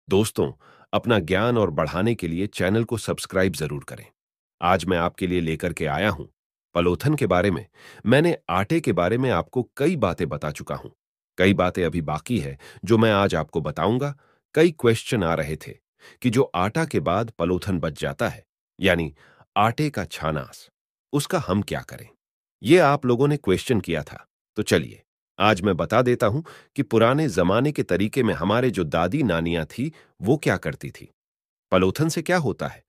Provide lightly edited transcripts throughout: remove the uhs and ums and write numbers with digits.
दोस्तों, अपना ज्ञान और बढ़ाने के लिए चैनल को सब्सक्राइब जरूर करें। आज मैं आपके लिए लेकर के आया हूं पलोथन के बारे में। मैंने आटे के बारे में आपको कई बातें बता चुका हूं। कई बातें अभी बाकी है जो मैं आज आपको बताऊंगा। कई क्वेश्चन आ रहे थे कि जो आटा के बाद पलोथन बच जाता है, यानी आटे का छानास, उसका हम क्या करें। ये आप लोगों ने क्वेश्चन किया था। तो चलिए, आज मैं बता देता हूं कि पुराने जमाने के तरीके में हमारे जो दादी नानियां थी, वो क्या करती थी। पलोथन से क्या होता है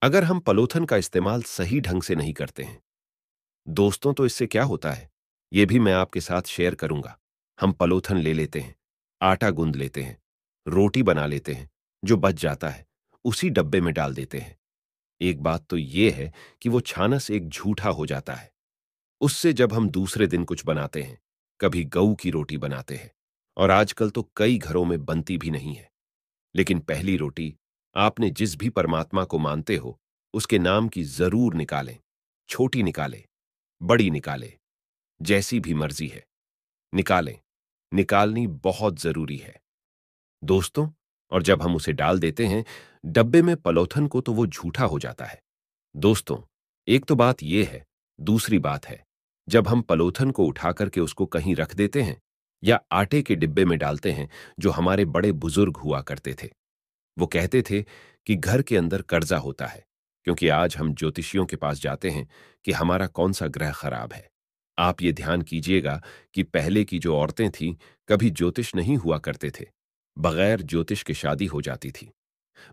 अगर हम पलोथन का इस्तेमाल सही ढंग से नहीं करते हैं। दोस्तों, तो इससे क्या होता है यह भी मैं आपके साथ शेयर करूंगा। हम पलोथन ले लेते हैं, आटा गूंद लेते हैं, रोटी बना लेते हैं, जो बच जाता है उसी डब्बे में डाल देते हैं। एक बात तो यह है कि वो छानस एक झूठा हो जाता है। उससे जब हम दूसरे दिन कुछ बनाते हैं, कभी गऊ की रोटी बनाते हैं, और आजकल तो कई घरों में बनती भी नहीं है, लेकिन पहली रोटी आपने जिस भी परमात्मा को मानते हो उसके नाम की जरूर निकालें। छोटी निकालें, बड़ी निकालें, जैसी भी मर्जी है, निकालें। निकालनी बहुत जरूरी है दोस्तों। और जब हम उसे डाल देते हैं डब्बे में पलोथन को, तो वो झूठा हो जाता है। दोस्तों, एक तो बात यह है। दूसरी बात है, जब हम पलोथन को उठा करके उसको कहीं रख देते हैं या आटे के डिब्बे में डालते हैं, जो हमारे बड़े बुजुर्ग हुआ करते थे, वो कहते थे कि घर के अंदर कर्जा होता है, क्योंकि आज हम ज्योतिषियों के पास जाते हैं कि हमारा कौन सा ग्रह खराब है। आप ये ध्यान कीजिएगा कि पहले की जो औरतें थीं, कभी ज्योतिष नहीं हुआ करते थे। बगैर ज्योतिष के शादी हो जाती थी,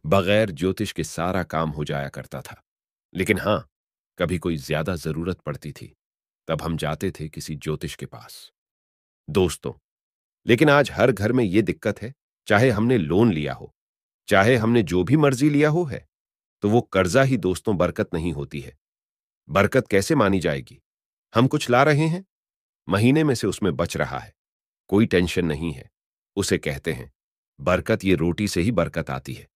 बगैर ज्योतिष के सारा काम हो जाया करता था। लेकिन हां, कभी कोई ज्यादा जरूरत पड़ती थी, तब हम जाते थे किसी ज्योतिष के पास। दोस्तों, लेकिन आज हर घर में यह दिक्कत है। चाहे हमने लोन लिया हो, चाहे हमने जो भी मर्जी लिया हो है, तो वो कर्जा ही दोस्तों बरकत नहीं होती है। बरकत कैसे मानी जाएगी। हम कुछ ला रहे हैं, महीने में से उसमें बच रहा है, कोई टेंशन नहीं है, उसे कहते हैं बरकत। ये रोटी से ही बरकत आती है।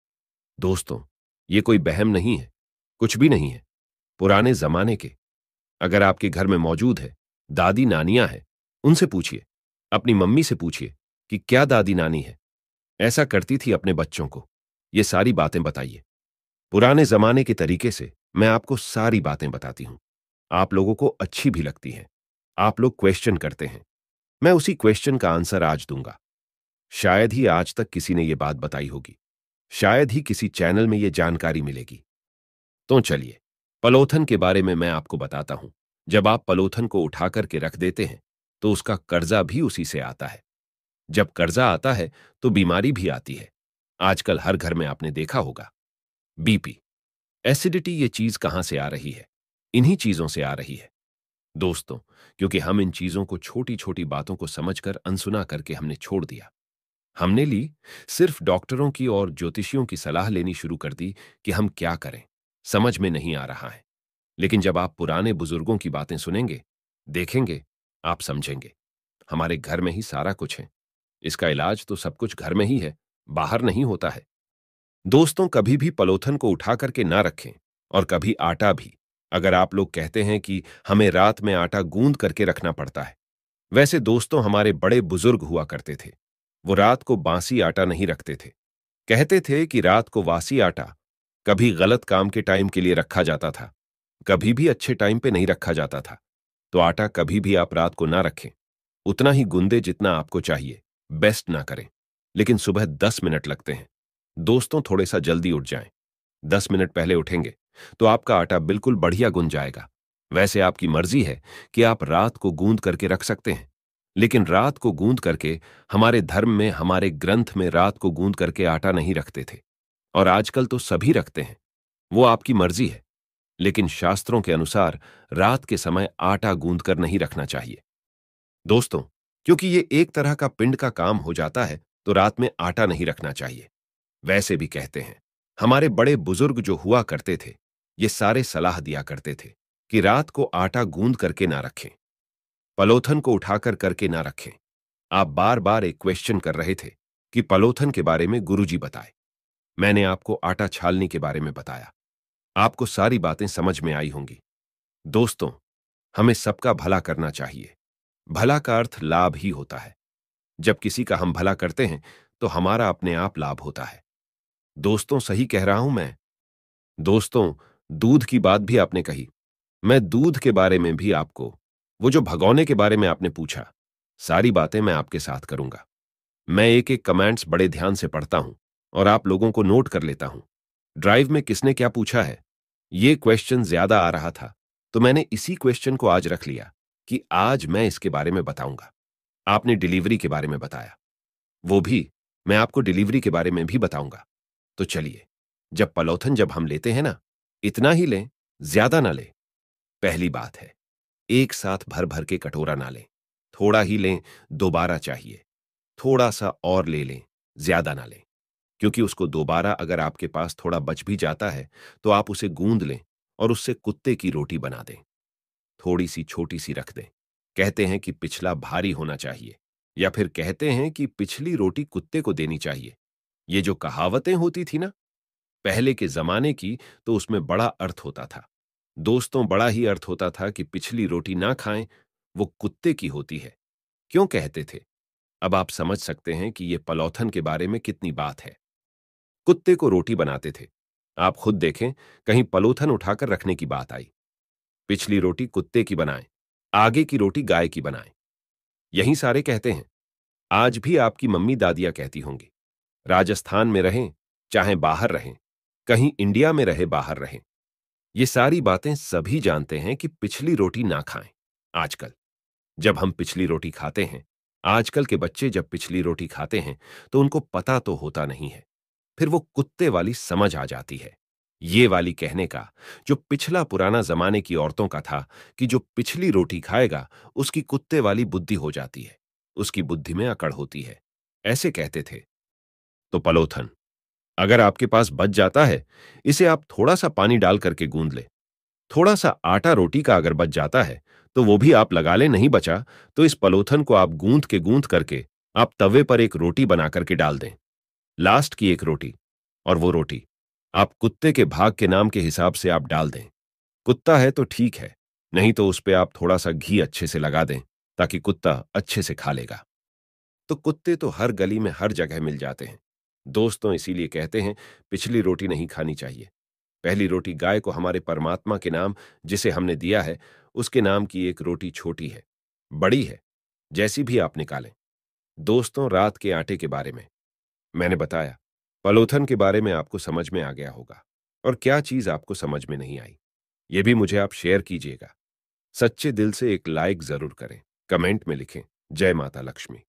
दोस्तों, ये कोई बहम नहीं है, कुछ भी नहीं है। पुराने जमाने के, अगर आपके घर में मौजूद है दादी नानियां हैं, उनसे पूछिए, अपनी मम्मी से पूछिए कि क्या दादी नानी है ऐसा करती थी अपने बच्चों को। ये सारी बातें बताइए। पुराने जमाने के तरीके से मैं आपको सारी बातें बताती हूं। आप लोगों को अच्छी भी लगती हैं। आप लोग क्वेश्चन करते हैं, मैं उसी क्वेश्चन का आंसर आज दूंगा। शायद ही आज तक किसी ने यह बात बताई होगी, शायद ही किसी चैनल में यह जानकारी मिलेगी। तो चलिए, पलोथन के बारे में मैं आपको बताता हूं। जब आप पलोथन को उठा करके रख देते हैं, तो उसका कर्जा भी उसी से आता है। जब कर्जा आता है तो बीमारी भी आती है। आजकल हर घर में आपने देखा होगा। बीपी, एसिडिटी, ये चीज कहां से आ रही है। इन्हीं चीजों से आ रही है दोस्तों, क्योंकि हम इन चीजों को छोटी छोटी बातों को समझकर अनसुना करके हमने छोड़ दिया। हमने ली सिर्फ डॉक्टरों की और ज्योतिषियों की सलाह लेनी शुरू कर दी कि हम क्या करें, समझ में नहीं आ रहा है। लेकिन जब आप पुराने बुजुर्गों की बातें सुनेंगे, देखेंगे, आप समझेंगे हमारे घर में ही सारा कुछ है। इसका इलाज तो सब कुछ घर में ही है, बाहर नहीं होता है। दोस्तों, कभी भी पलोथन को उठा करके ना रखें, और कभी आटा भी। अगर आप लोग कहते हैं कि हमें रात में आटा गूंद करके रखना पड़ता है, वैसे दोस्तों हमारे बड़े बुजुर्ग हुआ करते थे, वो रात को बासी आटा नहीं रखते थे। कहते थे कि रात को वासी आटा कभी गलत काम के टाइम के लिए रखा जाता था, कभी भी अच्छे टाइम पे नहीं रखा जाता था। तो आटा कभी भी आप रात को ना रखें। उतना ही गूंदे जितना आपको चाहिए, बेस्ट ना करें। लेकिन सुबह 10 मिनट लगते हैं। दोस्तों, थोड़े सा जल्दी उठ जाएं। 10 मिनट पहले उठेंगे तो आपका आटा बिल्कुल बढ़िया गुंज जाएगा। वैसे आपकी मर्जी है कि आप रात को गूंद करके रख सकते हैं, लेकिन रात को गूंद करके, हमारे धर्म में, हमारे ग्रंथ में रात को गूंद करके आटा नहीं रखते थे। और आजकल तो सभी रखते हैं, वो आपकी मर्जी है। लेकिन शास्त्रों के अनुसार रात के समय आटा गूंद कर नहीं रखना चाहिए दोस्तों, क्योंकि ये एक तरह का पिंड का काम हो जाता है, तो रात में आटा नहीं रखना चाहिए। वैसे भी कहते हैं, हमारे बड़े बुजुर्ग जो हुआ करते थे, ये सारे सलाह दिया करते थे कि रात को आटा गूंद करके ना रखें, पलोथन को उठाकर करके ना रखें। आप बार बार एक क्वेश्चन कर रहे थे कि पलोथन के बारे में गुरुजी बताए। मैंने आपको आटा छालने के बारे में बताया। आपको सारी बातें समझ में आई होंगी। दोस्तों, हमें सबका भला करना चाहिए। भला का अर्थ लाभ ही होता है। जब किसी का हम भला करते हैं, तो हमारा अपने आप लाभ होता है। दोस्तों, सही कह रहा हूं मैं। दोस्तों, दूध की बात भी आपने कही। मैं दूध के बारे में भी आपको, वो जो भगोने के बारे में आपने पूछा, सारी बातें मैं आपके साथ करूंगा। मैं एक एक कमेंट्स बड़े ध्यान से पढ़ता हूं और आप लोगों को नोट कर लेता हूं। ड्राइव में किसने क्या पूछा है, ये क्वेश्चन ज्यादा आ रहा था, तो मैंने इसी क्वेश्चन को आज रख लिया कि आज मैं इसके बारे में बताऊंगा। आपने डिलीवरी के बारे में बताया, वो भी मैं आपको डिलीवरी के बारे में भी बताऊंगा। तो चलिए, जब हम लेते हैं ना, इतना ही लें, ज्यादा ना लें। पहली बात है, एक साथ भर भर के कटोरा ना लें। थोड़ा ही लें, दोबारा चाहिए। थोड़ा सा और ले लें, ज्यादा ना लें। क्योंकि उसको दोबारा अगर आपके पास थोड़ा बच भी जाता है, तो आप उसे गूंद लें और उससे कुत्ते की रोटी बना दें। थोड़ी सी छोटी सी रख दें। कहते हैं कि पिछला भारी होना चाहिए, या फिर कहते हैं कि पिछली रोटी कुत्ते को देनी चाहिए। ये जो कहावतें होती थी ना, पहले के जमाने की, तो उसमें बड़ा अर्थ होता था। दोस्तों, बड़ा ही अर्थ होता था कि पिछली रोटी ना खाएं, वो कुत्ते की होती है। क्यों कहते थे? अब आप समझ सकते हैं कि ये पलौथन के बारे में कितनी बात है। कुत्ते को रोटी बनाते थे। आप खुद देखें, कहीं पलोथन उठाकर रखने की बात आई। पिछली रोटी कुत्ते की बनाएं, आगे की रोटी गाय की बनाएं। यही सारे कहते हैं। आज भी आपकी मम्मी दादियां कहती होंगी। राजस्थान में रहें, चाहे बाहर रहें, कहीं इंडिया में रहे बाहर रहें, ये सारी बातें सभी जानते हैं कि पिछली रोटी ना खाएं। आजकल जब हम पिछली रोटी खाते हैं, आजकल के बच्चे जब पिछली रोटी खाते हैं, तो उनको पता तो होता नहीं है। फिर वो कुत्ते वाली समझ आ जाती है। ये वाली कहने का, जो पिछला पुराना जमाने की औरतों का था कि जो पिछली रोटी खाएगा, उसकी कुत्ते वाली बुद्धि हो जाती है, उसकी बुद्धि में अकड़ होती है। ऐसे कहते थे। तो पलोथन, अगर आपके पास बच जाता है, इसे आप थोड़ा सा पानी डाल करके गूंद ले। थोड़ा सा आटा रोटी का अगर बच जाता है, तो वो भी आप लगा लें। नहीं बचा, तो इस पलोथन को आप गूंद करके आप तवे पर एक रोटी बना करके डाल दें। लास्ट की एक रोटी, और वो रोटी आप कुत्ते के भाग के नाम के हिसाब से आप डाल दें। कुत्ता है तो ठीक है, नहीं तो उस पे आप थोड़ा सा घी अच्छे से लगा दें, ताकि कुत्ता अच्छे से खा लेगा। तो कुत्ते तो हर गली में हर जगह मिल जाते हैं। दोस्तों, इसीलिए कहते हैं, पिछली रोटी नहीं खानी चाहिए। पहली रोटी गाय को हमारे परमात्मा के नाम, जिसे हमने दिया है, उसके नाम की एक रोटी छोटी है, बड़ी है, जैसी भी आप निकालें। दोस्तों, रात के आटे के बारे में मैंने बताया। पलोथन के बारे में आपको समझ में आ गया होगा। और क्या चीज आपको समझ में नहीं आई, ये भी मुझे आप शेयर कीजिएगा। सच्चे दिल से एक लाइक जरूर करें, कमेंट में लिखें, जय माता लक्ष्मी।